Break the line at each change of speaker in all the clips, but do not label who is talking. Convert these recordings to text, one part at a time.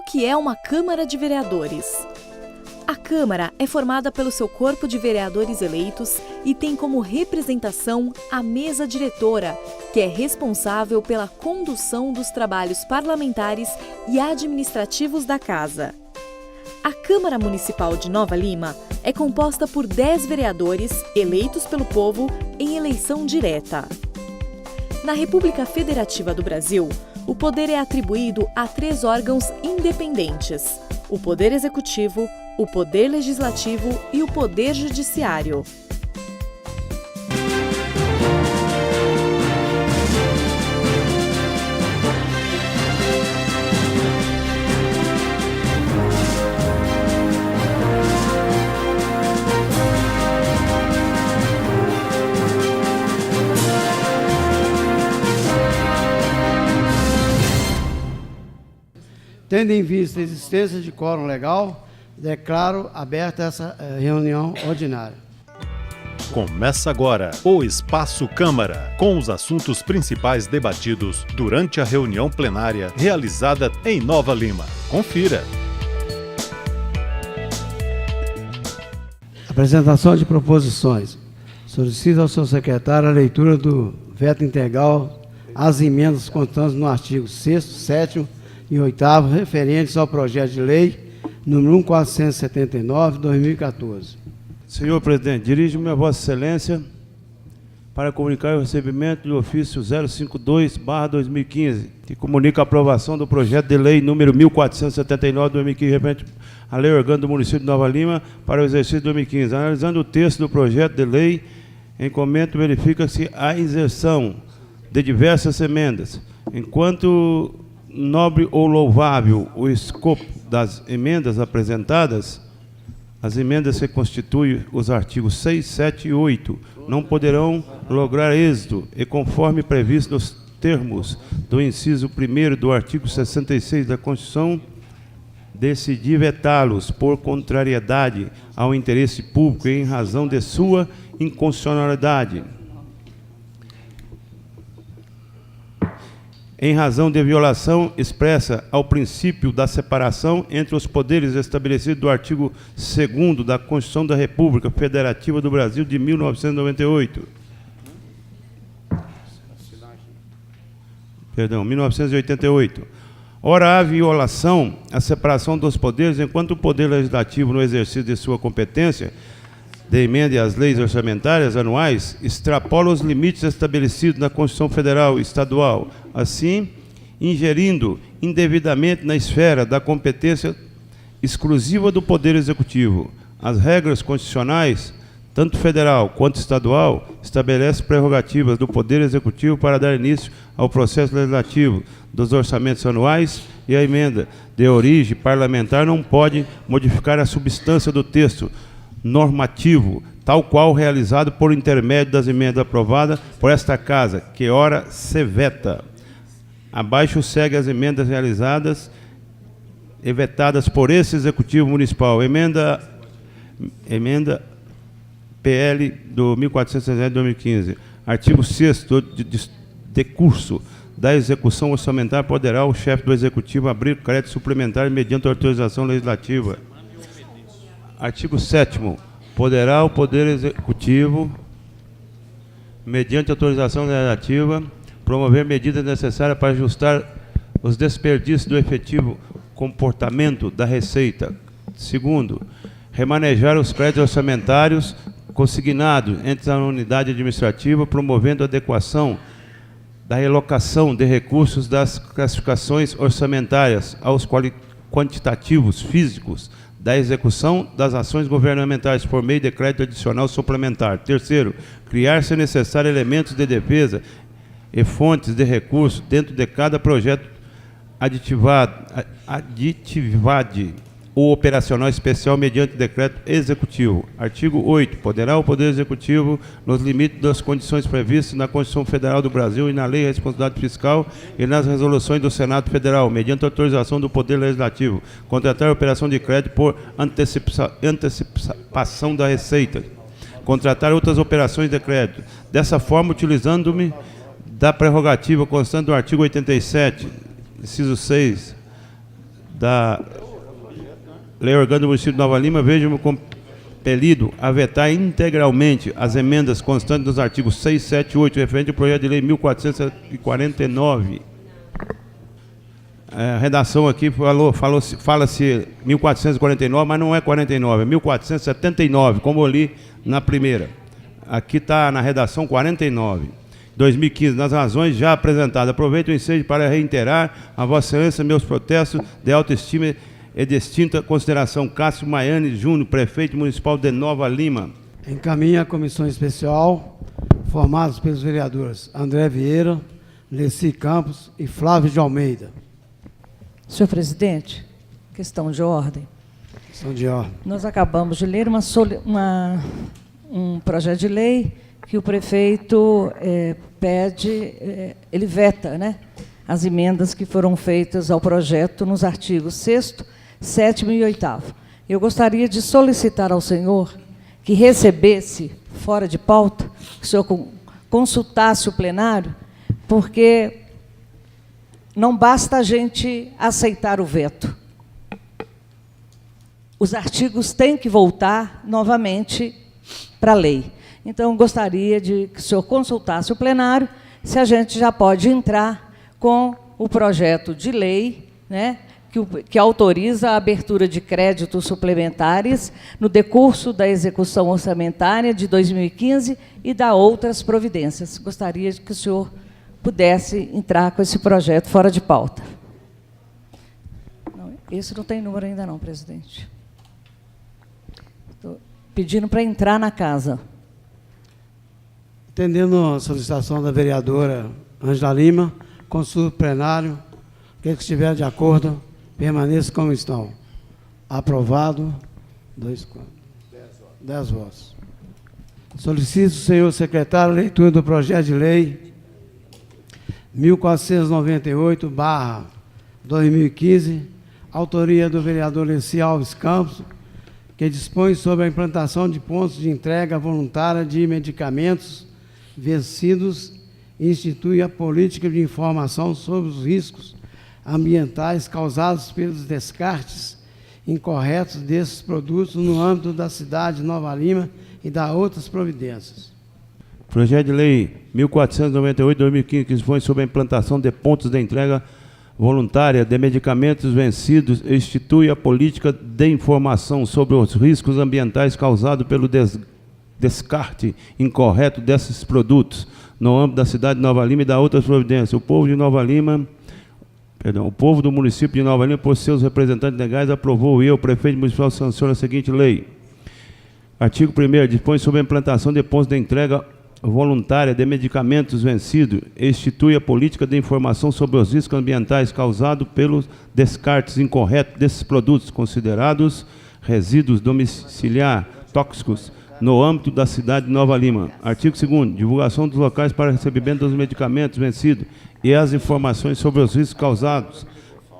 que é uma Câmara de Vereadores? A Câmara é formada pelo seu corpo de vereadores eleitos e tem como representação a mesa diretora, que é responsável pela condução dos trabalhos parlamentares e administrativos da Casa. A Câmara Municipal de Nova Lima é composta por 10 vereadores eleitos pelo povo em eleição direta. Na República Federativa do Brasil, o poder é atribuído a 3 órgãos independentes: o Poder Executivo, o Poder Legislativo e o Poder Judiciário.
Tendo em vista a existência de quórum legal, declaro aberta essa reunião ordinária.
Começa agora o Espaço Câmara, com os assuntos principais debatidos durante a reunião plenária realizada em Nova Lima. Confira.
Apresentação de proposições. Solicito ao seu secretário a leitura do veto integral às emendas constantes no artigo 6º, 7º e 8º, referentes ao projeto de lei número 1479, 2014.
Senhor presidente, dirijo-me a Vossa Excelência para comunicar o recebimento do ofício 052/2015, que comunica a aprovação do projeto de lei número 1479, 2015, referente à Lei Orgânica do Município de Nova Lima para o exercício de 2015. Analisando o texto do projeto de lei, em comento verifica-se a inserção de diversas emendas. Enquanto nobre ou louvável o escopo das emendas apresentadas, as emendas que constituem os artigos 6, 7 e 8 não poderão lograr êxito e, conforme previsto nos termos do inciso 1º do artigo 66 da Constituição, decidi vetá-los por contrariedade ao interesse público e em razão de sua inconstitucionalidade, em razão de violação expressa ao princípio da separação entre os poderes estabelecido do artigo 2º da Constituição da República Federativa do Brasil de 1998. 1988. Ora, há violação à separação dos poderes, enquanto o Poder Legislativo, no exercício de sua competência de emenda às leis orçamentárias anuais, extrapola os limites estabelecidos na Constituição Federal e Estadual, assim, ingerindo indevidamente na esfera da competência exclusiva do Poder Executivo. As regras constitucionais, tanto federal quanto estadual, estabelecem prerrogativas do Poder Executivo para dar início ao processo legislativo dos orçamentos anuais, e a emenda de origem parlamentar não pode modificar a substância do texto normativo, tal qual realizado por intermédio das emendas aprovadas por esta Casa, que ora se veta. Abaixo segue as emendas realizadas e vetadas por esse Executivo Municipal. Emenda PL do 1460 de 2015. Artigo 6º de curso da execução orçamentária, poderá o chefe do Executivo abrir crédito suplementar mediante autorização legislativa. Artigo 7º. Poderá o Poder Executivo, mediante autorização legislativa, promover medidas necessárias para ajustar os desperdícios do efetivo comportamento da Receita. Segundo, remanejar os créditos orçamentários consignados entre a unidade administrativa, promovendo a adequação da relocação de recursos das classificações orçamentárias aos quantitativos físicos da execução das ações governamentais por meio de crédito adicional suplementar. Terceiro, criar, se necessário, elementos de defesa e fontes de recursos dentro de cada projeto aditivado ou operacional especial mediante decreto executivo. Artigo 8. Poderá o Poder Executivo, nos limites das condições previstas na Constituição Federal do Brasil e na Lei de Responsabilidade Fiscal e nas resoluções do Senado Federal, mediante autorização do Poder Legislativo, contratar a operação de crédito por antecipação da receita, contratar outras operações de crédito. Dessa forma, utilizando-me da prerrogativa constante do artigo 87, inciso 6, da Lei Orgânica do Município de Nova Lima, vejo-me compelido a vetar integralmente as emendas constantes dos artigos 6, 7 e 8, referente ao projeto de lei 1449. A redação aqui fala-se 1449, mas não é 49, é 1479, como eu li na primeira. Aqui está na redação 49. 2015, nas razões já apresentadas. Aproveito o ensejo para reiterar a Vossa Excelência meus protestos de autoestima e distinta consideração. Cássio Maiane Júnior, prefeito municipal de Nova Lima.
Encaminha a comissão especial, formados pelos vereadores André Vieira, Leci Campos e Flávio de Almeida.
Senhor presidente, questão de ordem.
Questão de ordem.
Nós acabamos de ler um projeto de lei que o prefeito pede, ele veta, né, as emendas que foram feitas ao projeto nos artigos 6º, 7º e 8º. Eu gostaria de solicitar ao senhor que recebesse, fora de pauta, que o senhor consultasse o plenário, porque não basta a gente aceitar o veto. Os artigos têm que voltar novamente para a lei. Então, gostaria de que o senhor consultasse o plenário se a gente já pode entrar com o projeto de lei, né, que autoriza a abertura de créditos suplementares no decurso da execução orçamentária de 2015 e da outras providências. Gostaria de que o senhor pudesse entrar com esse projeto fora de pauta. Não, esse não tem número ainda não, presidente. Estou pedindo para entrar na casa.
Atendendo a solicitação da vereadora Ângela Lima, consulta o plenário, aqueles que estiverem de acordo, permaneçam como estão. Aprovado. 10 votos. Solicito, senhor secretário, a leitura do projeto de lei 1498/2015, autoria do vereador Leci Alves Campos, que dispõe sobre a implantação de pontos de entrega voluntária de medicamentos vencidos e institui a política de informação sobre os riscos ambientais causados pelos descartes incorretos desses produtos no âmbito da cidade de Nova Lima e da outras providências.
Projeto de Lei 1498/2015, que dispõe sobre a implantação de pontos de entrega voluntária de medicamentos vencidos e institui a política de informação sobre os riscos ambientais causados pelo descarte incorreto desses produtos no âmbito da cidade de Nova Lima e da outras providências. O povo do município de Nova Lima, por seus representantes legais, aprovou e o prefeito municipal sanciona a seguinte lei. Artigo 1º, dispõe sobre a implantação de pontos de entrega voluntária de medicamentos vencidos e institui a política de informação sobre os riscos ambientais causados pelos descartes incorretos desses produtos considerados resíduos domiciliar tóxicos no âmbito da cidade de Nova Lima. Artigo 2º, divulgação dos locais para recebimento dos medicamentos vencidos e as informações sobre os riscos causados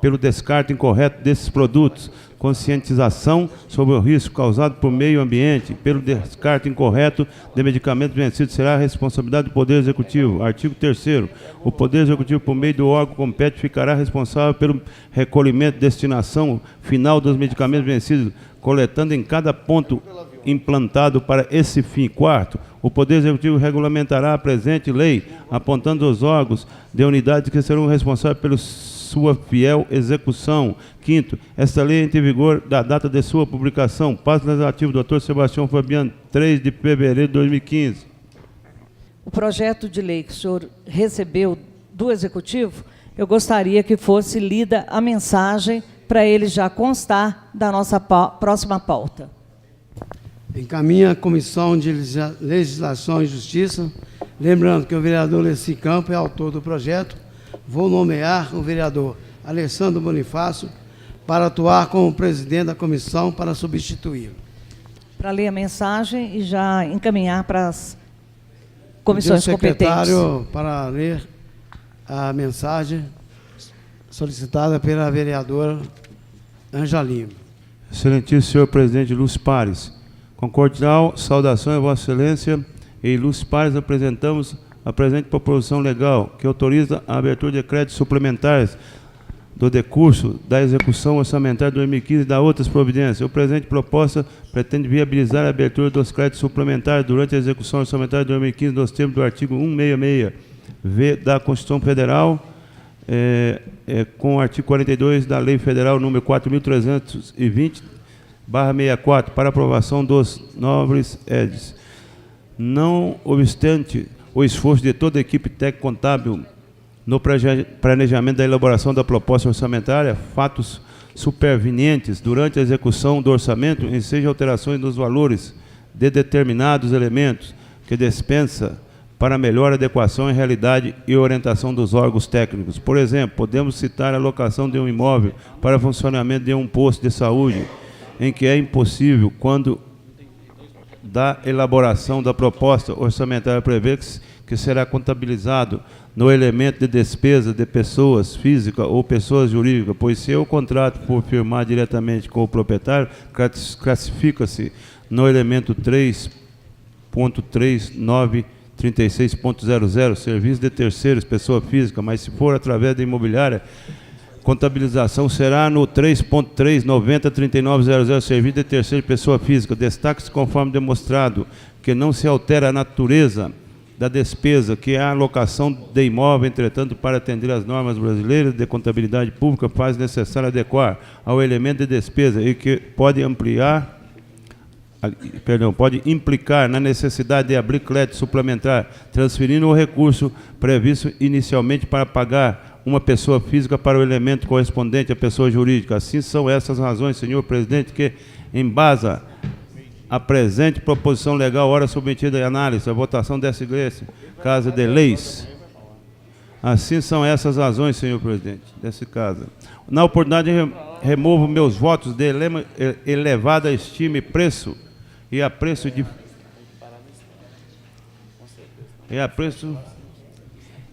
pelo descarte incorreto desses produtos, conscientização sobre o risco causado por meio ambiente pelo descarte incorreto de medicamentos vencidos será a responsabilidade do Poder Executivo. Artigo 3º, o Poder Executivo, por meio do órgão competente, ficará responsável pelo recolhimento e destinação final dos medicamentos vencidos, coletando em cada ponto implantado para esse fim. 4º, o Poder Executivo regulamentará a presente lei, apontando os órgãos de unidades que serão responsáveis pela sua fiel execução. 5º, esta lei entra em vigor da data de sua publicação. Passo legislativo, Dr. Sebastião Fabiano, 3 de fevereiro de 2015.
O projeto de lei que o senhor recebeu do Executivo, eu gostaria que fosse lida a mensagem para ele já constar da nossa próxima pauta.
Encaminha a Comissão de Legislação e Justiça, lembrando que o vereador Leci Campos é autor do projeto. Vou nomear o vereador Alessandro Bonifácio para atuar como presidente da comissão para substituí-lo.
Para ler a mensagem e já encaminhar para as comissões competentes.
Secretário, para ler a mensagem solicitada pela vereadora Ângela Lima.
Excelentíssimo senhor presidente Lúcio Pares, com cordial saudação a Vossa Excelência e Lúcio Pares, apresentamos a presente proposição legal que autoriza a abertura de créditos suplementares do decurso da execução orçamentária de 2015 e da outras providências. O presente proposta pretende viabilizar a abertura dos créditos suplementares durante a execução orçamentária de 2015 nos termos do artigo 166-V da Constituição Federal, com o artigo 42 da Lei Federal número 4.320/64, para aprovação dos nobres edes. Não obstante o esforço de toda a equipe técnico-contábil no planejamento da elaboração da proposta orçamentária, fatos supervenientes durante a execução do orçamento, ensejam alterações nos valores de determinados elementos que dispensa para melhor adequação em realidade e orientação dos órgãos técnicos. Por exemplo, podemos citar a locação de um imóvel para funcionamento de um posto de saúde, em que é impossível, quando da elaboração da proposta orçamentária prevê que será contabilizado no elemento de despesa de pessoas físicas ou pessoas jurídicas, pois se o contrato for firmado diretamente com o proprietário, classifica-se no elemento 3.3936.00, serviço de terceiros, pessoa física, mas se for através da imobiliária, contabilização será no 3.3903900, serviço de terceiro, pessoa física. Destaque-se, conforme demonstrado, que não se altera a natureza da despesa, que é a alocação de imóvel, entretanto, para atender às normas brasileiras de contabilidade pública, faz necessário adequar ao elemento de despesa e que pode implicar na necessidade de abrir crédito suplementar, transferindo o recurso previsto inicialmente para pagar uma pessoa física para o elemento correspondente à pessoa jurídica. Assim são essas razões, senhor presidente, que embasa a presente proposição legal, ora submetida à análise, a votação dessa igreja, Casa de Leis. Assim são essas razões, senhor presidente, desse caso. Na oportunidade, removo meus votos de elevada estima e preço, e apreço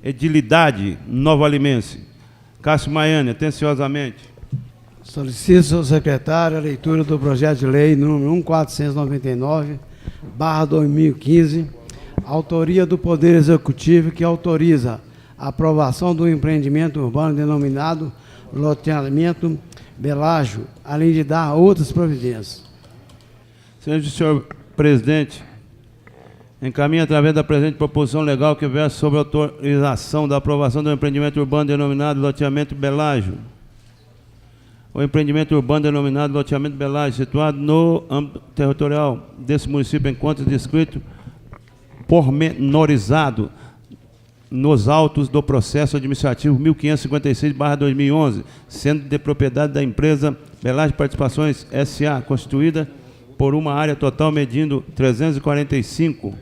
edilidade nova-alimense. Cássio Maiani, atenciosamente.
Solicito, senhor secretário, a leitura do projeto de lei número 1499/2015, autoria do Poder Executivo, que autoriza a aprovação do empreendimento urbano denominado loteamento Belágio, além de dar outras providências.
Senhor presidente, encaminha através da presente proposição legal que versa sobre a autorização da aprovação do empreendimento urbano denominado loteamento Belágio. O empreendimento urbano denominado loteamento Belágio, situado no âmbito territorial desse município, encontra descrito pormenorizado nos autos do processo administrativo 1556/2011, sendo de propriedade da empresa Belágio Participações S.A., constituída por uma área total medindo 345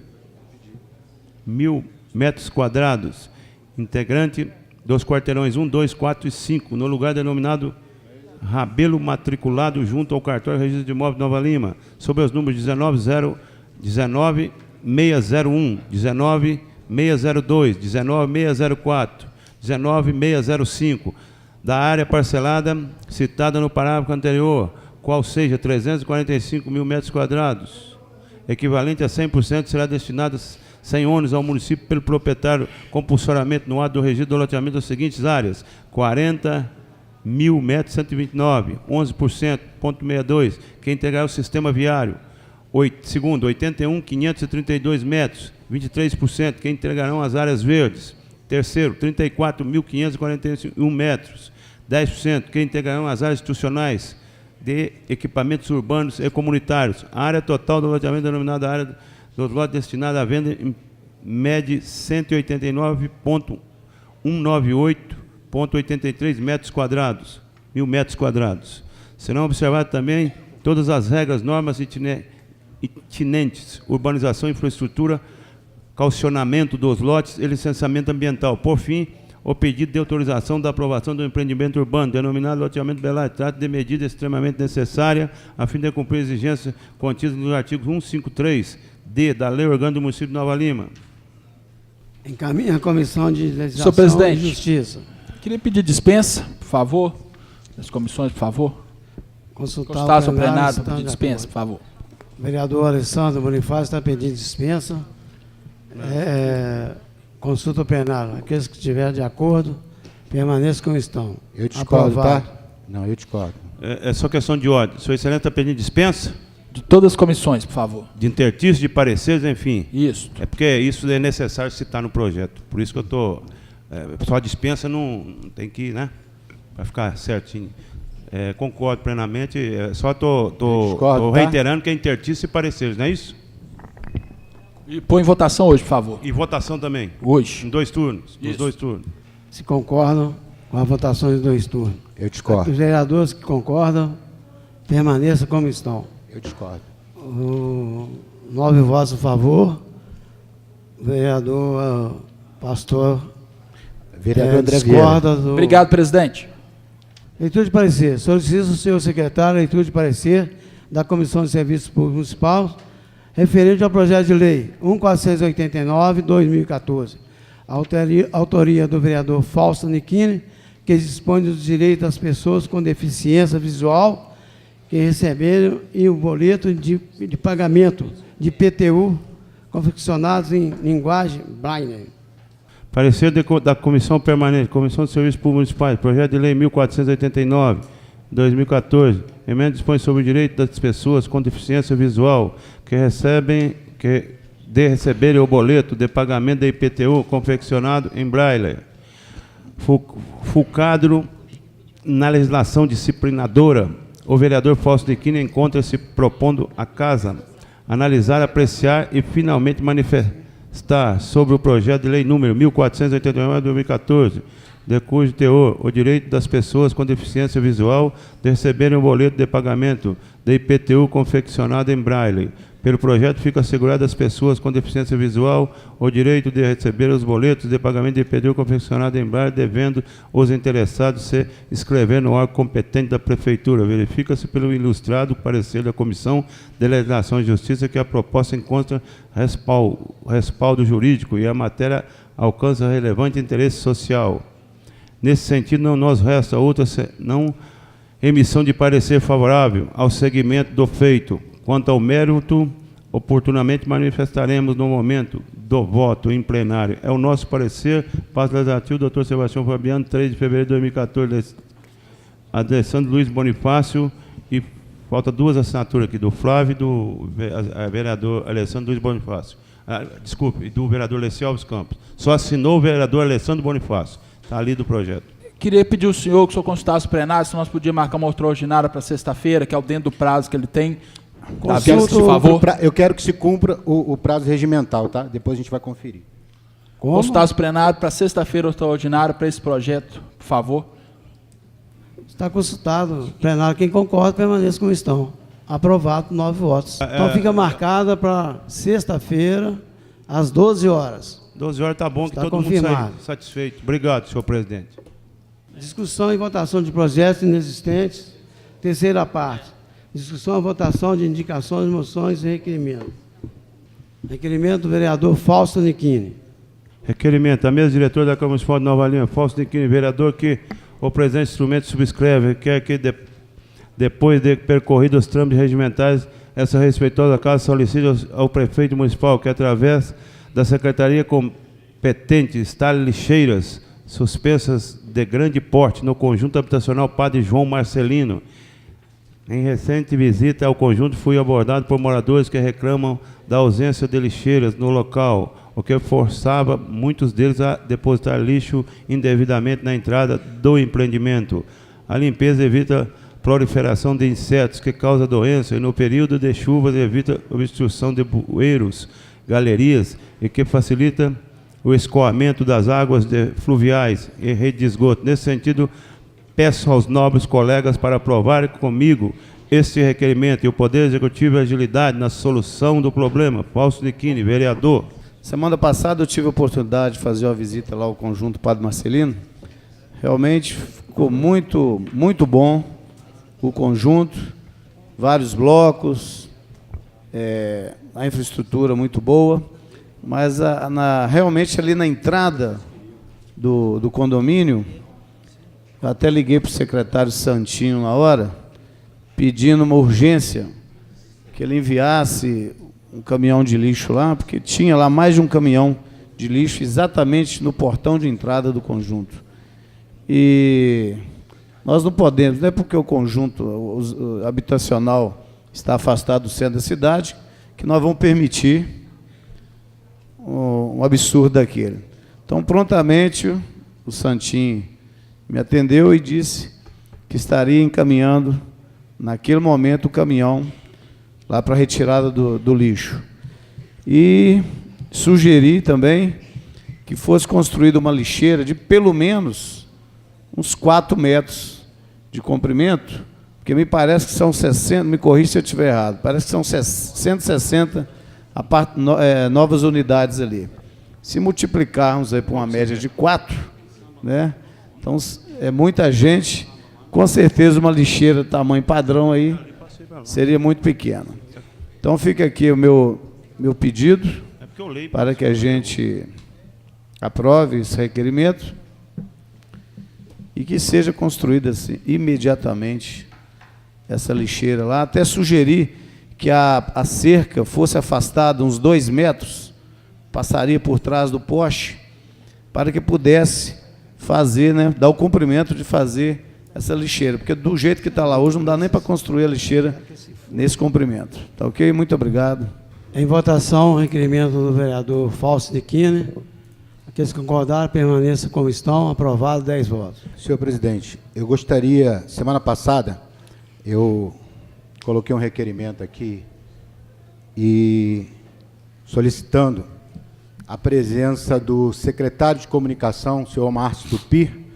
mil metros quadrados, integrante dos quarteirões 1, 2, 4 e 5, no lugar denominado Rabelo, matriculado junto ao cartório registro de imóveis Nova Lima, sob os números 19601, 19602, 19604, 19605, da área parcelada citada no parágrafo anterior, qual seja 345 mil metros quadrados, equivalente a 100%, será destinado sem ônus ao município pelo proprietário compulsoriamente no ato do registro do loteamento das seguintes áreas: 40.000 metros 129, 11%,62, que integrará o sistema viário. Segundo, 81.532 metros, 23%, que entregarão as áreas verdes. Terceiro, 34.541 metros, 10%, que integrarão as áreas institucionais de equipamentos urbanos e comunitários. A área total do loteamento denominada área dos lotes destinada à venda em média 189.198,83 metros quadrados, 1.000 metros quadrados. Serão observadas também todas as regras, normas itinentes, urbanização, infraestrutura, calcionamento dos lotes e licenciamento ambiental. Por fim, o pedido de autorização da aprovação do empreendimento urbano, denominado loteamento Belágio, trata de medida extremamente necessária a fim de cumprir exigências contidas no artigo 153-D da Lei Orgânica do Município de Nova Lima.
Encaminha a Comissão de Legislação
Senhor presidente,
e Justiça.
Queria pedir dispensa, por favor, das comissões, por favor.
Consultar
o plenário
está
para pedir
de
dispensa, por
acordo.
favor.
O vereador Alessandro Bonifácio está pedindo dispensa. Consulta o plenário. Aqueles que estiverem de acordo, permaneçam como estão.
Eu discordo,
Aprovado.
tá? Não, eu discordo.
É só questão de ordem. Sua Excelência está pedindo dispensa
De todas as comissões, por favor.
de intertício, de pareceres, enfim.
Isso.
É porque isso é necessário citar no projeto. Por isso que eu estou... só dispensa não tem que ir, né? Para ficar certinho. Concordo plenamente. Só estou
Discordo, tá?
reiterando que é intertício e pareceres, não é isso?
E põe em votação hoje, por favor.
E votação também.
Hoje.
Em 2 turnos. Nos
Isso.
2 turnos.
Se concordam com a votação em 2 turnos.
Eu discordo.
Os vereadores que concordam, permaneçam como estão.
Eu discordo.
9 votos a favor. Vereador Pastor
Vereador André Vieira.
discorda do...
Obrigado, presidente.
Leitura de parecer. Solicito ao senhor secretário a leitura de parecer da Comissão de Serviços Públicos Municipal referente ao projeto de lei 1489/2014. Autoria do vereador Fausto Nichini, que dispõe dos direitos das pessoas com deficiência visual que receberam e o boleto de pagamento de PTU confeccionados em linguagem Braille.
Parecer da Comissão Permanente, Comissão de Serviços Públicos Municipais, projeto de lei 1489/2014, emenda dispõe sobre o direito das pessoas com deficiência visual que receberem o boleto de pagamento da IPTU confeccionado em Braille. Fulcado na legislação disciplinadora, o vereador Fausto Nichini encontra-se propondo à Casa analisar, apreciar e finalmente manifestar sobre o projeto de lei número 1489/2014, de cujo teor o direito das pessoas com deficiência visual de receberem o boleto de pagamento da IPTU confeccionado em Braille. Pelo projeto fica assegurado às pessoas com deficiência visual o direito de receber os boletos de pagamento de IPTU confeccionado em Braille, devendo os interessados se inscrever no órgão competente da Prefeitura. Verifica-se pelo ilustrado parecer da Comissão de Legislação e Justiça que a proposta encontra respaldo jurídico e a matéria alcança relevante interesse social. Nesse sentido, não nos resta outra senão emissão de parecer favorável ao segmento do feito. Quanto ao mérito, oportunamente manifestaremos no momento do voto em plenário. É o nosso parecer. Passo legislativo, doutor Sebastião Fabiano, 3 de fevereiro de 2014, Alessandro Luiz Bonifácio, e falta 2 assinaturas aqui, do Flávio e do vereador Alessandro Luiz Bonifácio. Desculpe, do vereador Leci Alves Campos. Só assinou o vereador Alessandro Bonifácio. Está ali do projeto.
Queria pedir ao senhor que o senhor consultasse o plenário, se nós podíamos marcar uma outra ordinária para sexta-feira, que é o dentro do prazo que ele tem. Por favor.
Eu quero que se cumpra o prazo regimental, tá? Depois a gente vai conferir.
Consultar o plenário para sexta-feira extraordinária para esse projeto, por favor.
Está consultado. Plenário, quem concorda, permaneça como estão. Aprovado, 9 votos. Então fica marcada para sexta-feira, às 12 horas.
12 horas está bom,
Está
que todo
confirmado.
mundo sai satisfeito. Obrigado, senhor presidente.
Discussão e votação de projetos inexistentes. Terceira parte. Discussão e votação de indicações, moções e requerimentos. Requerimento do vereador Fausto Nichini.
Requerimento. A mesa diretora da Câmara Municipal de Nova Lima, Fausto Nichini, vereador, que o presente instrumento subscreve, quer que, depois de percorridos os trâmites regimentais, essa respeitosa casa solicite ao prefeito municipal que, através da secretaria competente, instale lixeiras suspensas de grande porte no conjunto habitacional Padre João Marcelino. Em recente visita ao conjunto, fui abordado por moradores que reclamam da ausência de lixeiras no local, o que forçava muitos deles a depositar lixo indevidamente na entrada do empreendimento. A limpeza evita proliferação de insetos que causa doença e no período de chuvas evita obstrução de bueiros, galerias e que facilita o escoamento das águas fluviais e rede de esgoto. Nesse sentido, peço aos nobres colegas para aprovarem comigo este requerimento e o Poder Executivo e agilidade na solução do problema. Fausto Nichini, vereador.
Semana passada eu tive a oportunidade de fazer uma visita lá ao conjunto Padre Marcelino. Realmente ficou muito, muito bom o conjunto, vários blocos, a infraestrutura muito boa, mas realmente ali na entrada do condomínio, eu até liguei para o secretário Santinho na hora, pedindo uma urgência, que ele enviasse um caminhão de lixo lá, porque tinha lá mais de um caminhão de lixo exatamente no portão de entrada do conjunto. E nós não podemos, não é porque o conjunto habitacional está afastado do centro da cidade, que nós vamos permitir um absurdo daquele. Então, prontamente, o Santinho me atendeu e disse que estaria encaminhando, naquele momento, o caminhão lá para a retirada do lixo. E sugeri também que fosse construída uma lixeira de pelo menos uns 4 metros de comprimento, porque me parece que são 60, me corrija se eu estiver errado, parece que são 160 novas unidades ali. Se multiplicarmos aí por uma média de 4, né? Então é muita gente, com certeza uma lixeira tamanho padrão aí seria muito pequena. Então fica aqui o meu pedido para que a gente aprove esse requerimento e que seja construída assim, imediatamente essa lixeira lá. Até sugeri que a cerca fosse afastada uns 2 metros, passaria por trás do poste, para que pudesse fazer, né, dar o cumprimento de fazer essa lixeira, porque do jeito que está lá hoje não dá nem para construir a lixeira nesse comprimento. Tá ok? Muito obrigado.
Em votação, o requerimento do vereador Fausto de Quine. Aqueles que concordaram, permaneçam como estão. Aprovado, 10 votos.
Senhor presidente, eu gostaria, semana passada, eu coloquei um requerimento aqui e solicitando a presença do secretário de comunicação, senhor Márcio Tupi,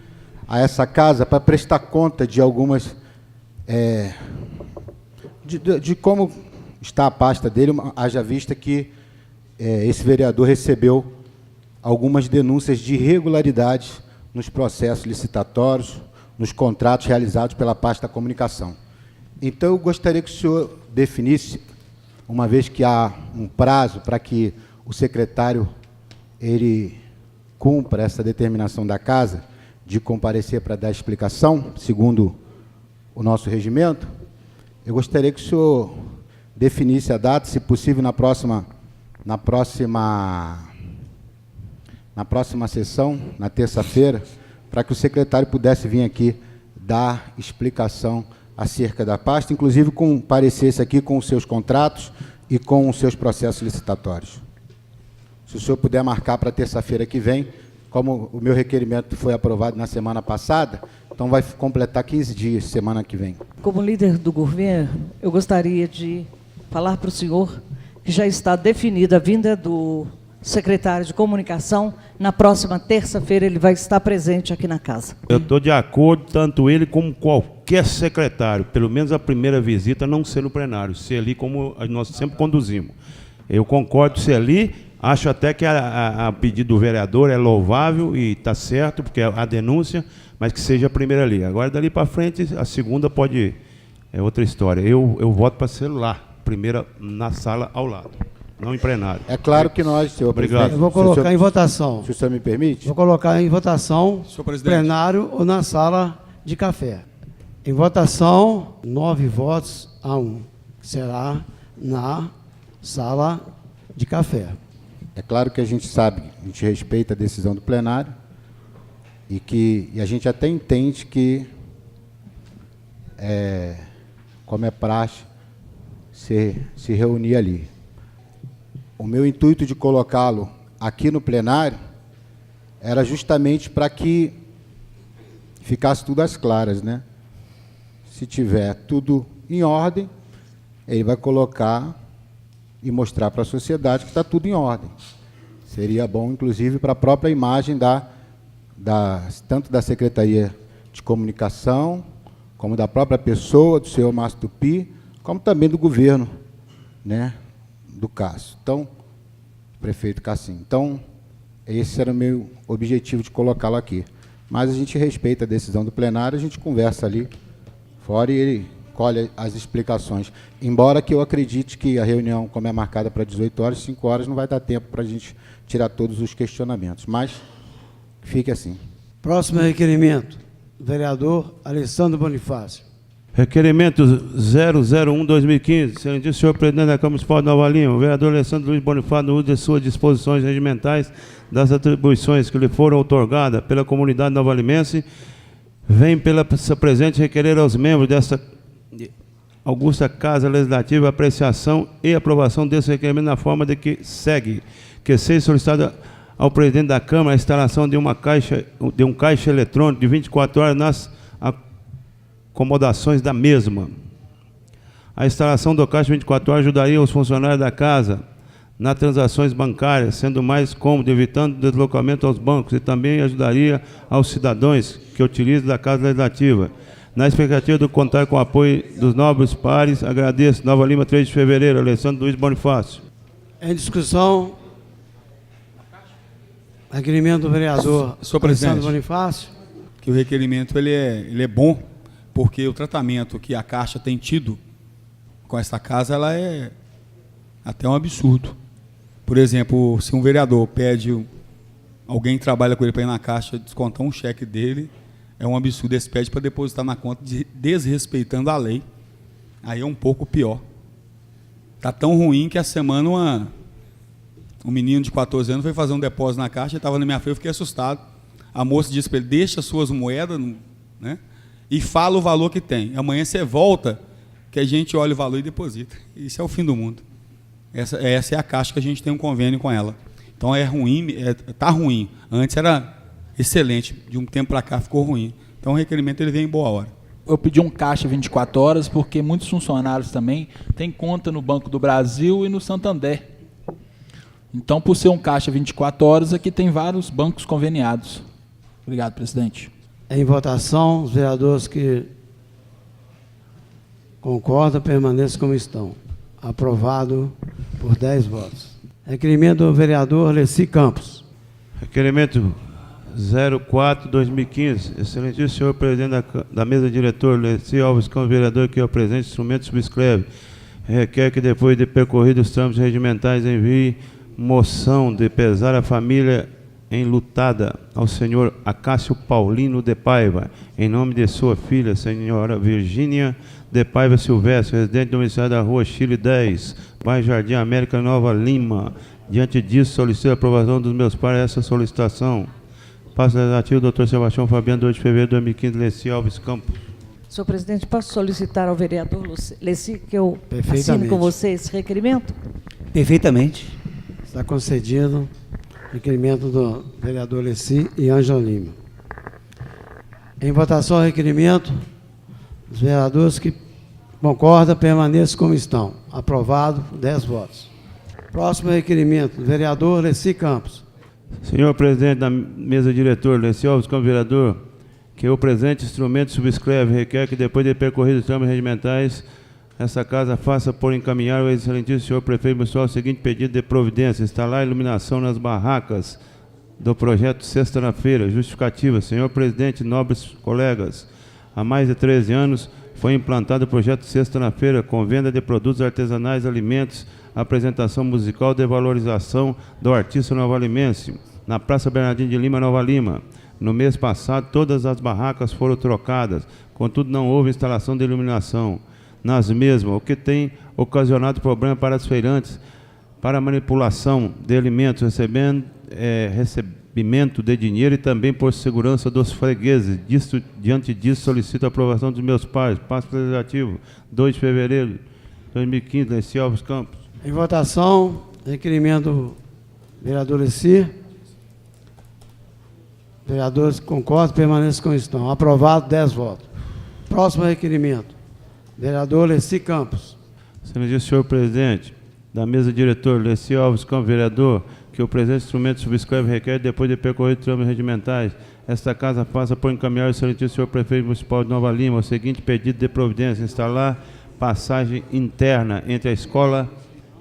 a essa casa para prestar conta de algumas, de como está a pasta dele, haja vista que esse vereador recebeu algumas denúncias de irregularidades nos processos licitatórios, nos contratos realizados pela pasta da comunicação. Então, eu gostaria que o senhor definisse, uma vez que há um prazo para que o secretário ele cumpra essa determinação da casa de comparecer para dar explicação, segundo o nosso regimento, eu gostaria que o senhor definisse a data, se possível, na próxima sessão, na terça-feira, para que o secretário pudesse vir aqui dar explicação acerca da pasta, inclusive comparecesse aqui com os seus contratos e com os seus processos licitatórios. Se o senhor puder marcar para terça-feira que vem, como o meu requerimento foi aprovado na semana passada, então vai completar 15 dias semana que vem.
Como líder do governo, eu gostaria de falar para o senhor que já está definida a vinda do secretário de comunicação. Na próxima terça-feira ele vai estar presente aqui na casa.
Eu estou de acordo, tanto ele como qualquer secretário, pelo menos a primeira visita não ser no plenário, ser ali como nós sempre conduzimos. Eu concordo ser ali, acho até que a pedido do vereador é louvável e está certo, porque é a denúncia, mas que seja a primeira ali. Agora, dali para frente, a segunda pode... É outra história. Eu voto para ser lá, primeira na sala ao lado, não em plenário.
É claro que nós, senhor presidente...
Eu vou colocar em votação.
Se o senhor me permite?
Vou colocar em votação,
Senhor presidente.
plenário ou na sala de café. Em votação, 9 votos a 1. Será na sala de café.
É claro que a gente sabe, a gente respeita a decisão do plenário e a gente até entende que, como é praxe, se reunir ali. O meu intuito de colocá-lo aqui no plenário era justamente para que ficasse tudo às claras, né? Se tiver tudo em ordem, ele vai colocar e mostrar para a sociedade que está tudo em ordem. Seria bom, inclusive, para a própria imagem tanto da Secretaria de Comunicação, como da própria pessoa, do senhor Márcio Tupi, como também do governo, né, do Cássio. Então, prefeito Cassim. Então, esse era o meu objetivo de colocá-lo aqui. Mas a gente respeita a decisão do plenário, a gente conversa ali fora e ele colhe as explicações. Embora que eu acredite que a reunião, como é marcada para 18 horas, 5 horas, não vai dar tempo para a gente tirar todos os questionamentos. Mas fique assim.
Próximo requerimento, vereador Alessandro Bonifácio.
Requerimento 001/2015. Excelentíssimo senhor presidente da Câmara Municipal de Nova Lima, o vereador Alessandro Luiz Bonifácio, no uso de suas disposições regimentais das atribuições que lhe foram outorgadas pela comunidade novalimense, vem pela presente requerer aos membros dessa augusta Casa Legislativa a apreciação e aprovação desse requerimento na forma de que segue, que seja solicitada ao presidente da Câmara a instalação de um caixa eletrônico de 24 horas nas acomodações da mesma. A instalação do caixa 24 horas ajudaria os funcionários da Casa nas transações bancárias, sendo mais cômodo, evitando deslocamento aos bancos, e também ajudaria aos cidadãos que utilizam da Casa Legislativa. Na expectativa de contar com o apoio dos nobres pares, agradeço. Nova Lima, 3 de fevereiro, Alessandro Luiz Bonifácio.
Em discussão, requerimento do vereador
Senhor presidente,
Alessandro Bonifácio.
que o requerimento ele é bom, porque o tratamento que a Caixa tem tido com essa casa, ela é até um absurdo. Por exemplo, se um vereador pede, alguém trabalha com ele para ir na Caixa descontar um cheque dele, é um absurdo. Esse pede para depositar na conta, desrespeitando a lei. Aí é um pouco pior. Está tão ruim que a semana um menino de 14 anos foi fazer um depósito na Caixa, estava na minha frente, eu fiquei assustado. A moça disse para ele, deixa suas moedas, né, e fala o valor que tem. Amanhã você volta, que a gente olha o valor e deposita. Isso é o fim do mundo. Essa é a Caixa que a gente tem um convênio com ela. Então é ruim, está ruim. Antes era excelente, de um tempo para cá ficou ruim. Então o requerimento ele vem em boa hora.
Eu pedi um caixa 24 horas porque muitos funcionários também têm conta no Banco do Brasil e no Santander. Então, por ser um caixa 24 horas, aqui tem vários bancos conveniados. Obrigado, presidente.
Em votação, os vereadores que concordam permaneçam como estão. Aprovado por 10 votos. Requerimento do vereador Leci Campos.
Requerimento 04/2015. Excelentíssimo senhor presidente da mesa diretora, Leci Alves Campos, vereador que é o presente instrumento subscreve. Requer que, depois de percorridos os trâmites regimentais, envie moção de pesar à família enlutada ao senhor Acácio Paulino de Paiva, em nome de sua filha, senhora Virgínia de Paiva Silvestre, residente domiciliar da Rua Chile 10, bairro Jardim América, Nova Lima. Diante disso, solicito a aprovação dos meus pares a essa solicitação. Passo legislativo, doutor Sebastião Fabiano, 2 de fevereiro de 2015, Leci Alves Campos.
Senhor presidente, posso solicitar ao vereador Leci que eu assine
Perfeitamente.
com você esse requerimento?
Perfeitamente.
Está concedido requerimento do vereador Leci e Ângela Lima. Em votação, o requerimento, os vereadores que concordam permaneçam como estão. Aprovado, 10 votos. Próximo requerimento, do vereador Leci Campos.
Senhor presidente da mesa diretora, Leci Alves Campos, vereador, que o presente instrumento subscreve, requer que, depois de percorridos os trâmites regimentais, essa casa faça por encaminhar ao excelentíssimo senhor prefeito municipal o seguinte pedido de providência: instalar iluminação nas barracas do projeto Sexta-feira. Justificativa: senhor presidente, nobres colegas, há mais de 13 anos foi implantado o projeto Sexta-feira, com venda de produtos artesanais, alimentos, apresentação musical de valorização do artista novalimense, na Praça Bernardino de Lima, Nova Lima. No mês passado, todas as barracas foram trocadas, contudo não houve instalação de iluminação nas mesmas, o que tem ocasionado problema para os feirantes, para a manipulação de alimentos, recebimento de dinheiro e também por segurança dos fregueses. Diante disso, solicito a aprovação dos meus pares. Passo legislativo, 2 de fevereiro de 2015, Leci Alves Campos.
Em votação, requerimento do vereador Leci. Vereadores que concordam permaneçam como estão. Aprovado, 10 votos. Próximo requerimento. Vereador Leci Campos.
Excelentíssimo senhor presidente da mesa diretora, Leci Alves Campos, vereador, que o presente instrumento subscreve requer, depois de percorrer trâmites regimentais, esta casa faça por encaminhar ao excelentíssimo senhor prefeito municipal de Nova Lima o seguinte pedido de providência: instalar passagem interna entre a Escola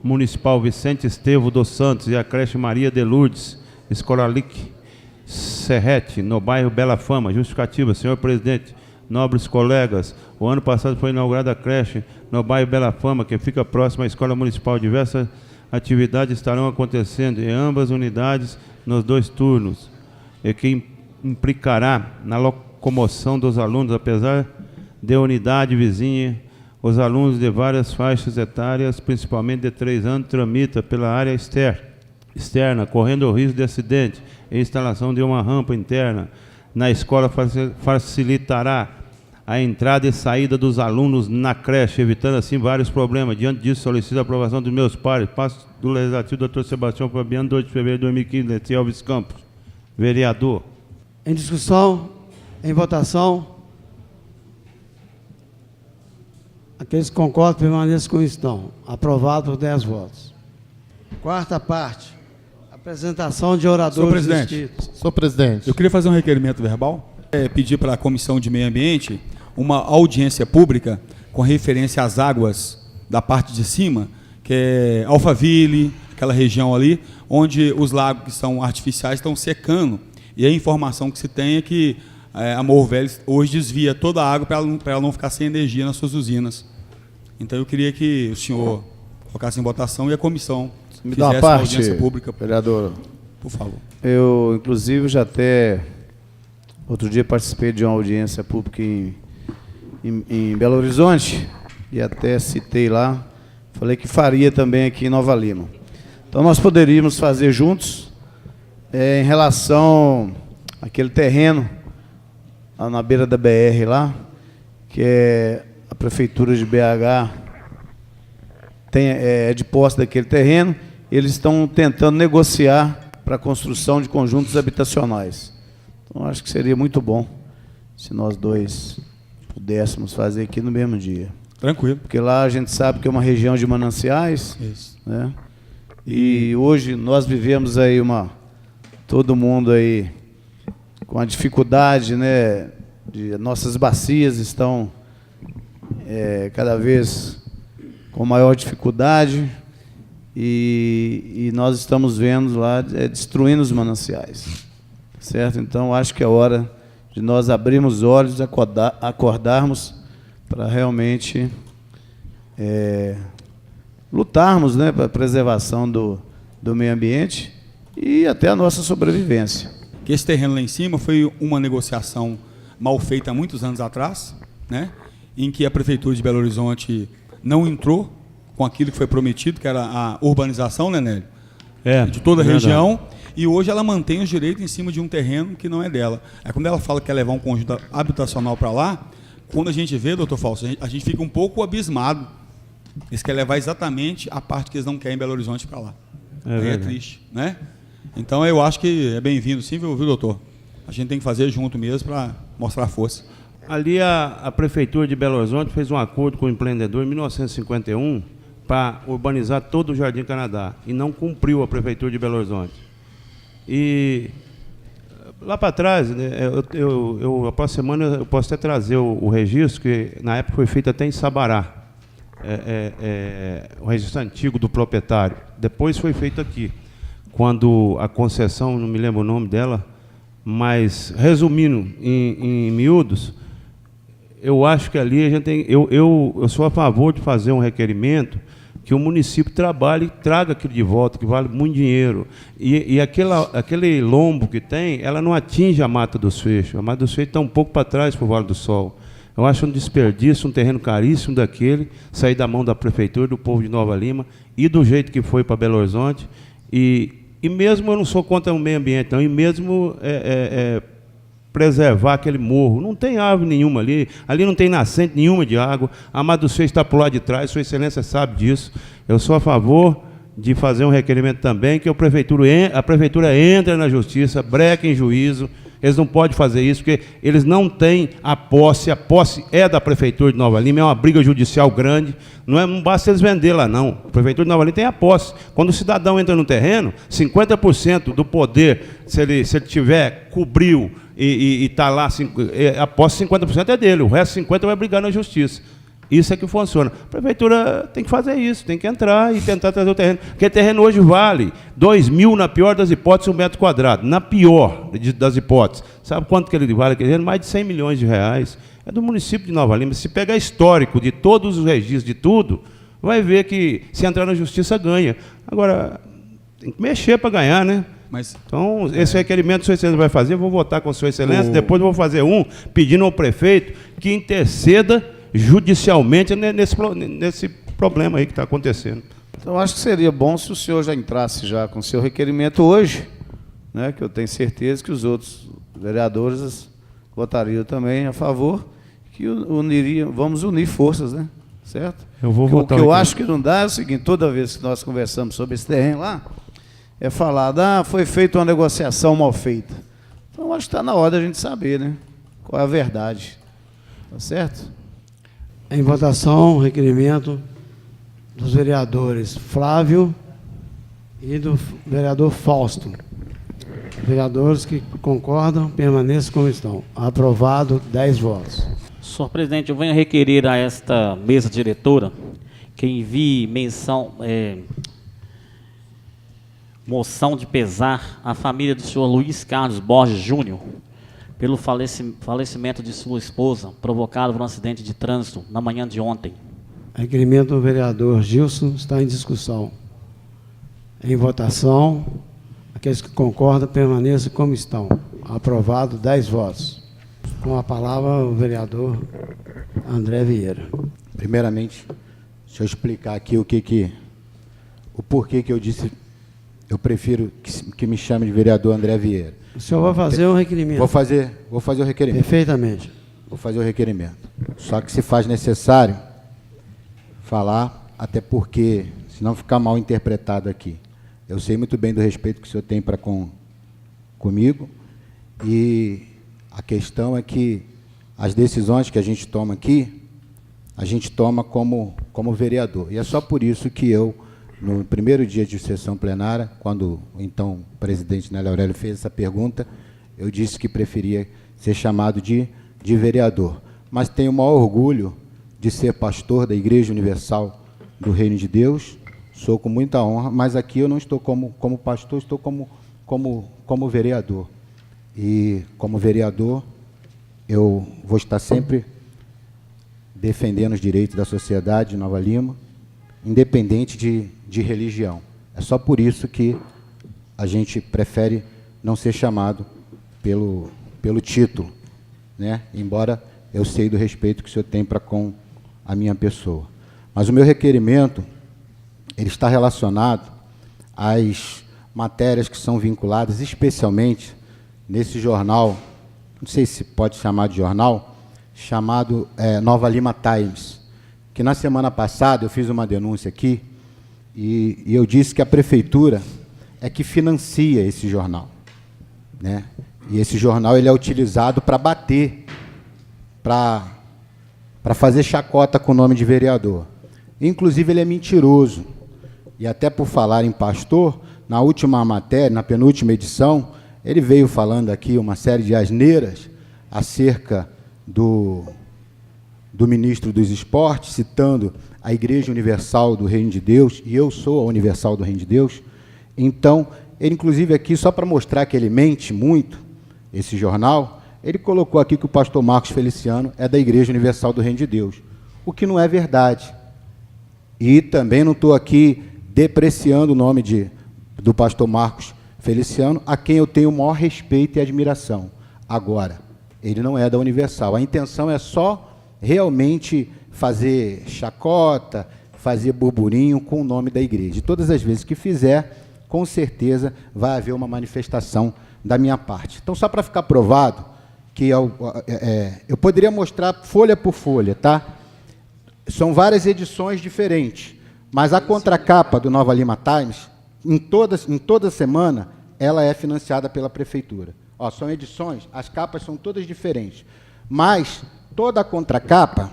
Municipal Vicente Estevão dos Santos e a creche Maria de Lourdes, Escola Lic Serrete, no bairro Bela Fama. Justificativa: senhor presidente, nobres colegas, o ano passado foi inaugurada a creche no bairro Bela Fama, que fica próximo à Escola Municipal. Diversas atividades estarão acontecendo em ambas unidades nos 2 turnos, e que implicará na locomoção dos alunos. Apesar de unidade vizinha, os alunos de várias faixas etárias, principalmente de 3 anos, tramitam pela área externa, correndo o risco de acidente e instalação de uma rampa interna na escola facilitará a entrada e saída dos alunos na creche, evitando assim vários problemas. Diante disso, solicito a aprovação dos meus pares. Passo do Legislativo, Dr. Sebastião Fabiano, 2 de fevereiro de 2015, Leite Alves Campos. Vereador.
Em discussão, em votação. Aqueles que concordam permaneçam como estão. Aprovado por 10 votos. Quarta parte. Apresentação de oradores.
Senhor presidente.
inscritos.
Senhor presidente.
Eu queria fazer um requerimento verbal. Pedir para a Comissão de Meio Ambiente uma audiência pública com referência às águas da parte de cima, que é Alphaville, aquela região ali, onde os lagos que são artificiais estão secando. E a informação que se tem é que a Morro Velho hoje desvia toda a água para ela não ficar sem energia nas suas usinas. Então eu queria que o senhor colocasse em votação e a comissão
Me dá uma
fizesse
parte,
audiência pública.
vereador.
Por favor.
Eu, inclusive, já até outro dia participei de uma audiência pública em Belo Horizonte e até citei lá, falei que faria também aqui em Nova Lima. Então nós poderíamos fazer juntos em relação àquele terreno lá na beira da BR lá, que é a prefeitura de BH é de posse daquele terreno, eles estão tentando negociar para a construção de conjuntos habitacionais. Então, acho que seria muito bom se nós dois pudéssemos fazer aqui no mesmo dia.
Tranquilo.
Porque lá a gente sabe que é uma região de mananciais.
Isso.
Né? E hoje nós vivemos aí todo mundo aí com a dificuldade, né? Nossas bacias estão cada vez com maior dificuldade e nós estamos vendo lá destruindo os mananciais. Certo? Então, acho que é hora de nós abrirmos os olhos, acordarmos para realmente lutarmos, né, para a preservação do meio ambiente e até a nossa sobrevivência.
Que esse terreno lá em cima foi uma negociação mal feita há muitos anos atrás, né, em que a Prefeitura de Belo Horizonte não entrou com aquilo que foi prometido, que era a urbanização, né, Nélio? De toda a região. E hoje ela mantém os direitos em cima de um terreno que não é dela. Aí quando ela fala que quer levar um conjunto habitacional para lá, quando a gente vê, doutor Fausto, a gente fica um pouco abismado. Eles querem levar exatamente a parte que eles não querem em Belo Horizonte para lá. É triste, né? Então eu acho que é bem-vindo sim, viu, doutor? A gente tem que fazer junto mesmo para mostrar força.
Ali a Prefeitura de Belo Horizonte fez um acordo com o empreendedor em 1951 para urbanizar todo o Jardim Canadá e não cumpriu a Prefeitura de Belo Horizonte. E lá para trás, né, a próxima semana eu posso até trazer o registro, que na época foi feito até em Sabará, o registro antigo do proprietário. Depois foi feito aqui, quando a concessão, não me lembro o nome dela, mas resumindo em miúdos, eu acho que ali a gente tem, eu sou a favor de fazer um requerimento que o município trabalhe e traga aquilo de volta, que vale muito dinheiro. E aquele lombo que tem, ela não atinge a Mata dos Feixes. A Mata dos Feixes está um pouco para trás para o Vale do Sol. Eu acho um desperdício, um terreno caríssimo daquele, sair da mão da Prefeitura, do povo de Nova Lima, e do jeito que foi para Belo Horizonte. E mesmo eu não sou contra o meio ambiente, não, e mesmo preservar aquele morro. Não tem árvore nenhuma ali não tem nascente nenhuma de água, a Mata dos Feixes está por lá de trás, Sua Excelência sabe disso. Eu sou a favor de fazer um requerimento também, que a Prefeitura entre na Justiça, breque em juízo. Eles não podem fazer isso, porque eles não têm a posse é da Prefeitura de Nova Lima, é uma briga judicial grande, não basta eles vender lá, não. A Prefeitura de Nova Lima tem a posse. Quando o cidadão entra no terreno, 50% do poder, se ele tiver, cobriu e está lá, a posse 50% é dele, o resto 50% vai brigar na Justiça. Isso é que funciona. A Prefeitura tem que fazer isso, tem que entrar e tentar trazer o terreno. Porque o terreno hoje vale 2.000, na pior das hipóteses, um metro quadrado. Na pior das hipóteses. Sabe quanto que ele vale aquele terreno? Mais de 100 milhões de reais. É do município de Nova Lima. Se pegar histórico de todos os registros, de tudo, vai ver que se entrar na Justiça, ganha. Agora, tem que mexer para ganhar, né? Então, esse requerimento que Sua Excelência vai fazer, eu vou votar com Sua Excelência, depois eu vou fazer um pedindo ao prefeito que interceda judicialmente nesse problema aí que está acontecendo.
Então, acho que seria bom se o senhor já entrasse já com o seu requerimento hoje, né, que eu tenho certeza que os outros vereadores votaria também a favor, que vamos unir forças, né? Certo?
Eu vou votar.
O que eu acho que não dá é o seguinte: toda vez que nós conversamos sobre esse terreno lá, é falado, foi feita uma negociação mal feita. Então, acho que está na hora da gente saber, né? Qual é a verdade. Tá certo?
Em votação, o requerimento dos vereadores Flávio e do vereador Fausto. Vereadores que concordam, permaneçam como estão. Aprovado, 10 votos.
Senhor presidente, eu venho requerer a esta mesa diretora que envie moção de pesar à família do senhor Luiz Carlos Borges Júnior pelo falecimento de sua esposa, provocado por um acidente de trânsito na manhã de ontem.
Requerimento do vereador Gilson está em discussão. Em votação, aqueles que concordam, permaneçam como estão. Aprovado, 10 votos. Com a palavra, o vereador André Vieira.
Primeiramente, deixa eu explicar aqui o porquê que eu disse, eu prefiro que me chame de vereador André Vieira.
O senhor vai fazer um requerimento?
Vou fazer o requerimento.
Perfeitamente.
Vou fazer o requerimento. Só que se faz necessário falar, até porque, senão ficar mal interpretado aqui. Eu sei muito bem do respeito que o senhor tem para comigo, e a questão é que as decisões que a gente toma aqui, a gente toma como vereador. E é só por isso que eu, no primeiro dia de sessão plenária, quando então o presidente Nélio Aurélio fez essa pergunta, eu disse que preferia ser chamado de vereador. Mas tenho o maior orgulho de ser pastor da Igreja Universal do Reino de Deus, sou com muita honra, mas aqui eu não estou como pastor, estou como vereador. E como vereador, eu vou estar sempre defendendo os direitos da sociedade de Nova Lima, independente de religião. É só por isso que a gente prefere não ser chamado pelo título, né? Embora eu sei do respeito que o senhor tem para com a minha pessoa. Mas o meu requerimento, ele está relacionado às matérias que são vinculadas, especialmente nesse jornal, não sei se pode chamar de jornal, chamado Nova Lima Times, que na semana passada eu fiz uma denúncia aqui, e eu disse que a prefeitura é que financia esse jornal, né? E esse jornal ele é utilizado para bater, para fazer chacota com o nome de vereador. Inclusive, ele é mentiroso. E até por falar em pastor, na última matéria, na penúltima edição, ele veio falando aqui uma série de asneiras acerca do ministro dos Esportes, citando a Igreja Universal do Reino de Deus, e eu sou a Universal do Reino de Deus. Então, ele, inclusive, aqui, só para mostrar que ele mente muito, esse jornal, ele colocou aqui que o pastor Marcos Feliciano é da Igreja Universal do Reino de Deus, o que não é verdade. E também não estou aqui depreciando o nome do pastor Marcos Feliciano, a quem eu tenho o maior respeito e admiração. Agora, ele não é da Universal. A intenção é só realmente fazer chacota, fazer burburinho com o nome da igreja. E todas as vezes que fizer, com certeza vai haver uma manifestação da minha parte. Então, só para ficar provado, que eu poderia mostrar folha por folha, tá? São várias edições diferentes, mas a contracapa do Nova Lima Times, em toda semana, ela é financiada pela prefeitura. Ó, são edições, as capas são todas diferentes, mas toda a contracapa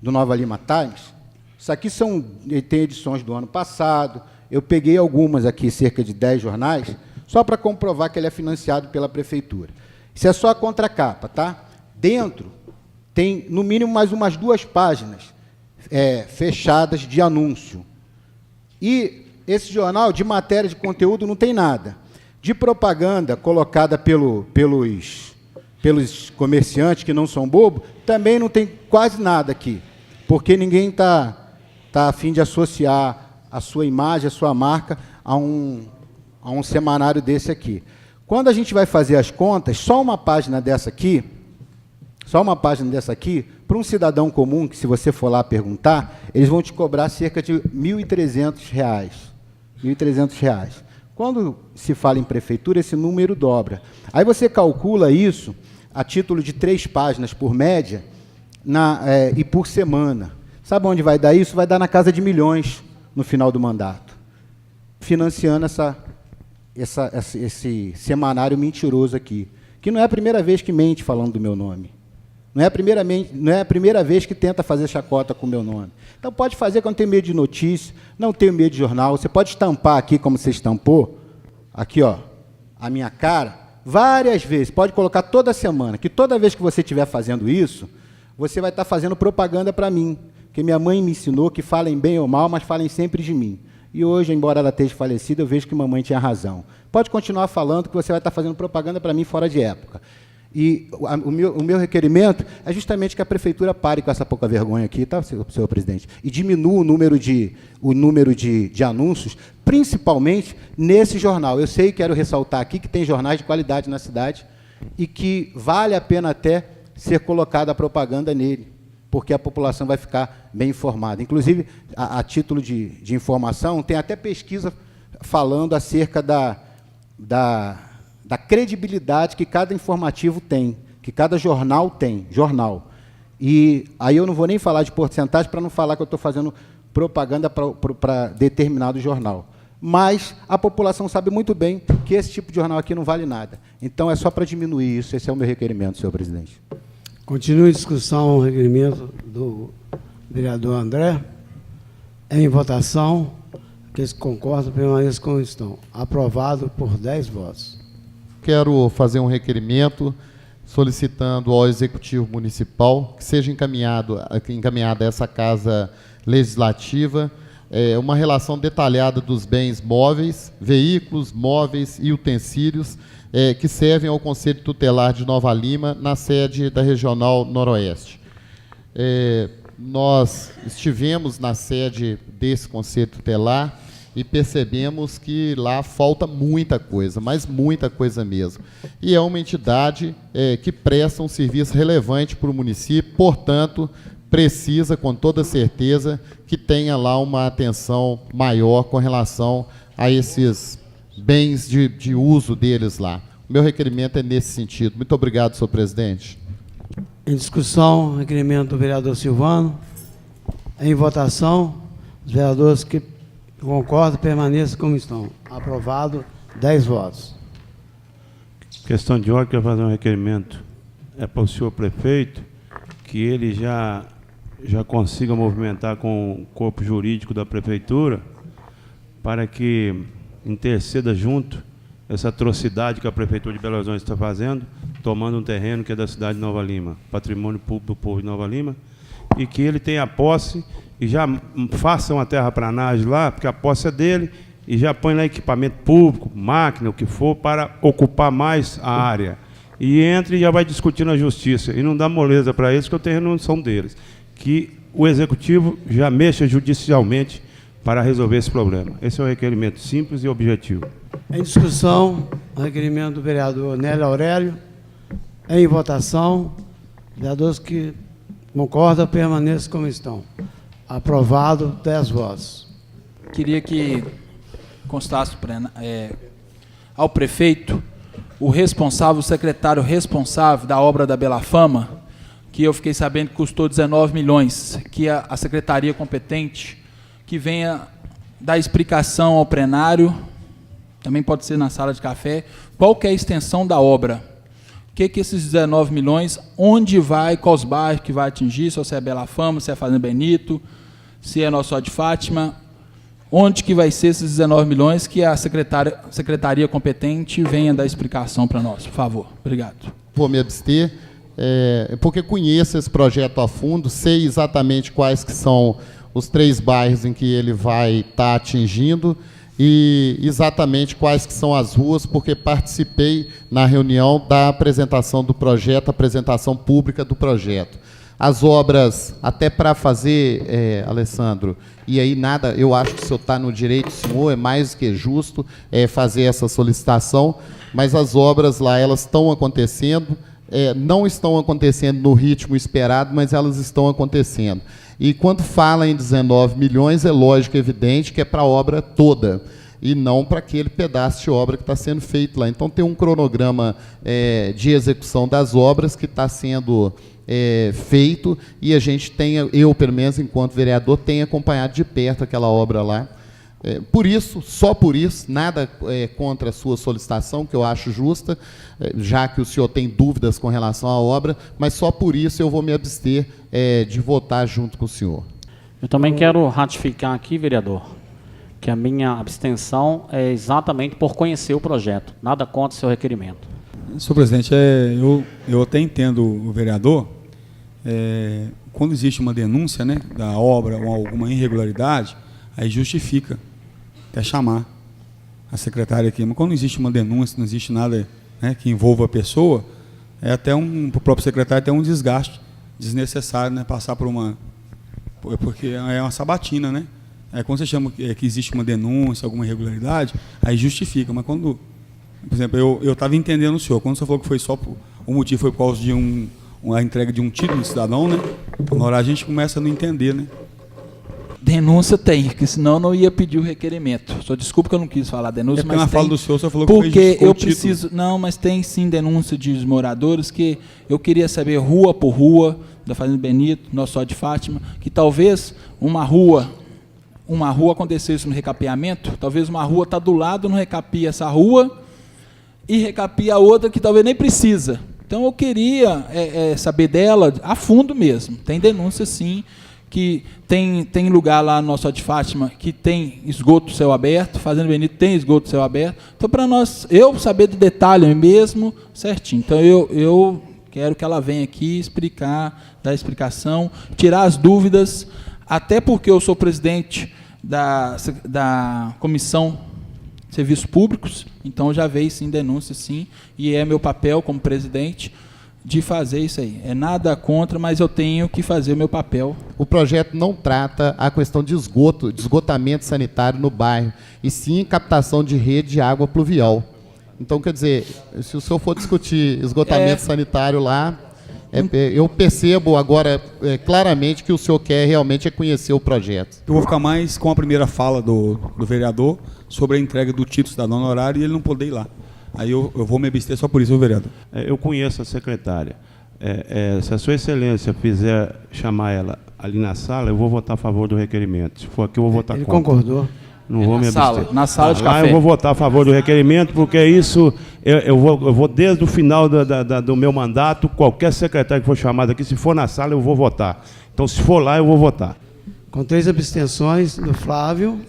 do Nova Lima Times, isso aqui tem edições do ano passado, eu peguei algumas aqui, cerca de 10 jornais, só para comprovar que ele é financiado pela prefeitura. Isso é só a contracapa, tá? Dentro tem, no mínimo, mais umas 2 páginas fechadas de anúncio. E esse jornal, de matéria de conteúdo, não tem nada. De propaganda colocada pelos comerciantes, que não são bobos, também não tem quase nada aqui, porque ninguém está a fim de associar a sua imagem, a sua marca, a um semanário desse aqui. Quando a gente vai fazer as contas, só uma página dessa aqui, para um cidadão comum, que se você for lá perguntar, eles vão te cobrar cerca de R$ 1.300. R$ 1.300. Quando se fala em prefeitura, esse número dobra. Aí você calcula isso, a título de 3 páginas por média e por semana. Sabe onde vai dar isso? Vai dar na casa de milhões no final do mandato, financiando esse semanário mentiroso aqui, que não é a primeira vez que mente falando do meu nome. Não é a primeira vez que tenta fazer chacota com o meu nome. Então, pode fazer quando tem medo de notícia, não tenho medo de jornal. Você pode estampar aqui, como você estampou, aqui, ó, a minha cara, várias vezes. Pode colocar toda semana, que toda vez que você estiver fazendo isso, você vai estar fazendo propaganda para mim. Porque minha mãe me ensinou que falem bem ou mal, mas falem sempre de mim. E hoje, embora ela esteja falecida, eu vejo que mamãe tinha razão. Pode continuar falando que você vai estar fazendo propaganda para mim fora de época. E o meu requerimento é justamente que a prefeitura pare com essa pouca vergonha aqui, tá, senhor presidente, e diminua o número de anúncios, principalmente nesse jornal. Eu sei, quero ressaltar aqui, que tem jornais de qualidade na cidade e que vale a pena até ser colocada a propaganda nele, porque a população vai ficar bem informada. Inclusive, a título de informação, tem até pesquisa falando acerca da credibilidade que cada informativo tem, que cada jornal tem, E aí eu não vou nem falar de porcentagem para não falar que eu estou fazendo propaganda para determinado jornal. Mas a população sabe muito bem que esse tipo de jornal aqui não vale nada. Então, é só para diminuir isso. Esse é o meu requerimento, senhor presidente.
Continua em discussão o requerimento do vereador André. Em votação, aqueles que concordam permaneçam como estão. Aprovado por 10 votos.
Quero fazer um requerimento solicitando ao Executivo Municipal que seja encaminhada essa Casa Legislativa uma relação detalhada dos bens móveis, veículos, móveis e utensílios que servem ao Conselho Tutelar de Nova Lima, na sede da Regional Noroeste. Nós estivemos na sede desse Conselho Tutelar e percebemos que lá falta muita coisa, mas muita coisa mesmo. E é uma entidade que presta um serviço relevante para o município, portanto, precisa, com toda certeza, que tenha lá uma atenção maior com relação a esses bens de uso deles lá. O meu requerimento é nesse sentido. Muito obrigado, senhor presidente.
Em discussão, requerimento do vereador Silvano. Em votação, os vereadores que concordam permaneçam como estão. Aprovado, 10 votos.
Questão de ordem, quero fazer um requerimento. É para o senhor prefeito que ele já consiga movimentar com o corpo jurídico da prefeitura para que interceda junto essa atrocidade que a prefeitura de Belo Horizonte está fazendo, tomando um terreno que é da cidade de Nova Lima, patrimônio público do povo de Nova Lima, e que ele tenha posse e já faça uma terraplanagem lá, porque a posse é dele, e já põe lá equipamento público, máquina, o que for, para ocupar mais a área. E entra e já vai discutir na justiça. E não dá moleza para eles, porque o terreno não são deles. Que o executivo já mexa judicialmente para resolver esse problema. Esse é um requerimento simples e objetivo.
Em discussão, o requerimento do vereador Nélio Aurélio. Em votação, vereadores que concordam permaneçam como estão. Aprovado, 10 votos.
Queria que constasse ao prefeito o responsável, o secretário responsável da obra da Bela Fama, que eu fiquei sabendo que custou 19 milhões, que a secretaria competente, que venha dar explicação ao plenário, também pode ser na sala de café, qual que é a extensão da obra, o que esses 19 milhões, onde vai, quais bairros que vai atingir, se é Bela Fama, se é Fazenda Benito, se é Nossa Senhora de Fátima, onde que vai ser esses 19 milhões que a secretaria competente venha dar explicação para nós, por favor. Obrigado.
Vou me abster, porque conheço esse projeto a fundo, sei exatamente quais que são os 3 bairros em que ele vai estar atingindo e exatamente quais que são as ruas, porque participei na reunião da apresentação do projeto, apresentação pública do projeto. As obras, até para fazer, Alessandro, e aí nada, eu acho que o senhor está no direito, senhor, é mais que justo fazer essa solicitação, mas as obras lá, elas estão acontecendo, não estão acontecendo no ritmo esperado, mas elas estão acontecendo. E quando fala em 19 milhões, é lógico, evidente, que é para a obra toda. e não para aquele pedaço de obra que está sendo feito lá. Então, tem um cronograma de execução das obras que está sendo feito, e a gente tem, eu, pelo menos, enquanto vereador, tenho acompanhado de perto aquela obra lá. Por isso, só por isso, nada contra a sua solicitação, que eu acho justa, já que o senhor tem dúvidas com relação à obra, mas só por isso eu vou me abster de votar junto com o senhor.
Eu também quero ratificar aqui, vereador, que a minha abstenção é exatamente por conhecer o projeto. Nada contra o seu requerimento.
Senhor presidente, eu até entendo o vereador, quando existe uma denúncia, né, da obra ou alguma irregularidade, aí justifica até chamar a secretária aqui. Mas quando existe uma denúncia, não existe nada, né, que envolva a pessoa, é até para o próprio secretário até um desgaste desnecessário, né, passar por uma... Porque é uma sabatina, né? Quando você chama que existe uma denúncia, alguma irregularidade, aí justifica. Mas quando, por exemplo, eu estava entendendo o senhor, quando o senhor falou que foi só o motivo foi por causa de a entrega de um título de cidadão, né? Na hora a gente começa a não entender, né?
Denúncia tem, porque senão eu não ia pedir o requerimento. Só desculpa que eu não quis falar denúncia, mas
na
tem.
fala do senhor, o senhor falou que
porque eu preciso... Não, mas tem sim denúncia de moradores que eu queria saber rua por rua, da Fazenda Benito, Nossa Senhora de Fátima, que talvez uma rua acontecesse no recapeamento, talvez uma rua está do lado, não recapia essa rua, e recapia a outra que talvez nem precisa. Então eu queria saber dela a fundo mesmo. Tem denúncia sim, que tem lugar lá no Nossa Senhora de Fátima que tem esgoto céu aberto, Fazenda Benito tem esgoto céu aberto. Então, para eu saber do detalhe mesmo, certinho. Então, eu quero que ela venha aqui explicar, dar explicação, tirar as dúvidas, até porque eu sou presidente da Comissão de Serviços Públicos, então já veio sim denúncia, sim, e é meu papel como presidente de fazer isso aí. É nada contra, mas eu tenho que fazer o meu papel.
O projeto não trata a questão de esgotamento sanitário no bairro, e sim captação de rede de água pluvial. Então, quer dizer, se o senhor for discutir esgotamento sanitário lá, eu percebo agora claramente que o senhor quer realmente conhecer o projeto.
Eu vou ficar mais com a primeira fala do vereador sobre a entrega do título cidadão honorário e ele não poder ir lá. Aí eu vou me abster só por isso, vereador.
Eu conheço a secretária. Se a sua excelência fizer chamar ela ali na sala, eu vou votar a favor do requerimento. Se for aqui, eu vou votar contra.
Ele concordou.
Não vou me abster.
Na sala de café.
Lá eu vou votar a favor do requerimento, porque isso, eu vou desde o final do meu mandato, qualquer secretário que for chamado aqui, se for na sala, eu vou votar. Então, se for lá, eu vou votar.
Com 3 abstenções do Flávio,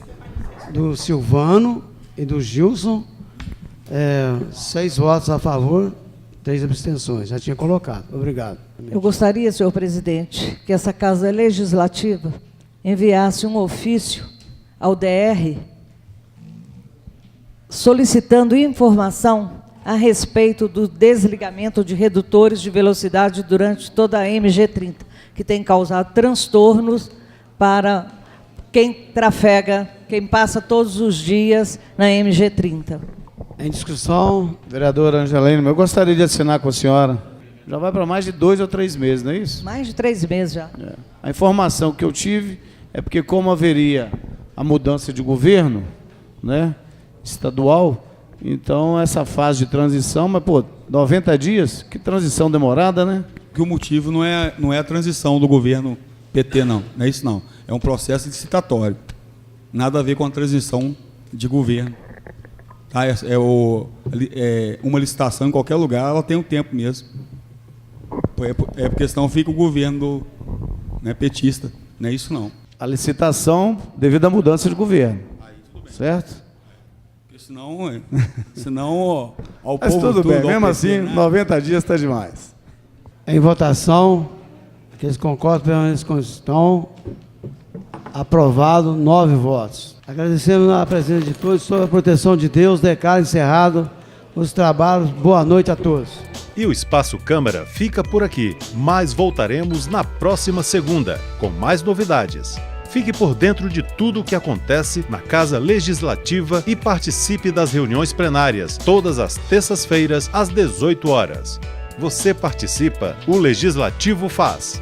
do Silvano e do Gilson, 6 votos a favor, 3 abstenções. Já tinha colocado. Obrigado.
Eu gostaria, senhor presidente, que essa Casa Legislativa enviasse um ofício ao DR solicitando informação a respeito do desligamento de redutores de velocidade durante toda a MG30, que tem causado transtornos para quem trafega, quem passa todos os dias na MG30.
Em discussão, vereadora Angelina, eu gostaria de assinar com a senhora. Já vai para mais de 2 ou 3 meses, não é isso?
Mais de 3 meses já.
A informação que eu tive é porque, como haveria a mudança de governo, né, estadual, então essa fase de transição, mas, 90 dias, que transição demorada, né?
Que o motivo não é a transição do governo PT, não é isso não. É um processo licitatório. Nada a ver com a transição de governo. Tá? Uma licitação em qualquer lugar, ela tem um tempo mesmo. Porque senão fica o governo petista. Não é isso não.
A licitação devido à mudança de governo. Aí, tudo bem. Certo?
Porque senão ao
mas
povo
tudo bem, mesmo
PT,
assim,
né?
90 dias está demais.
Em votação, aqueles que concordam permanecem como estão. Aprovado, 9 votos. Agradecemos a presença de todos, sob a proteção de Deus, declaro encerrado os trabalhos. Boa noite a todos.
E o Espaço Câmara fica por aqui, mas voltaremos na próxima segunda, com mais novidades. Fique por dentro de tudo o que acontece na Casa Legislativa e participe das reuniões plenárias, todas as terças-feiras, às 18 horas. Você participa, o Legislativo faz.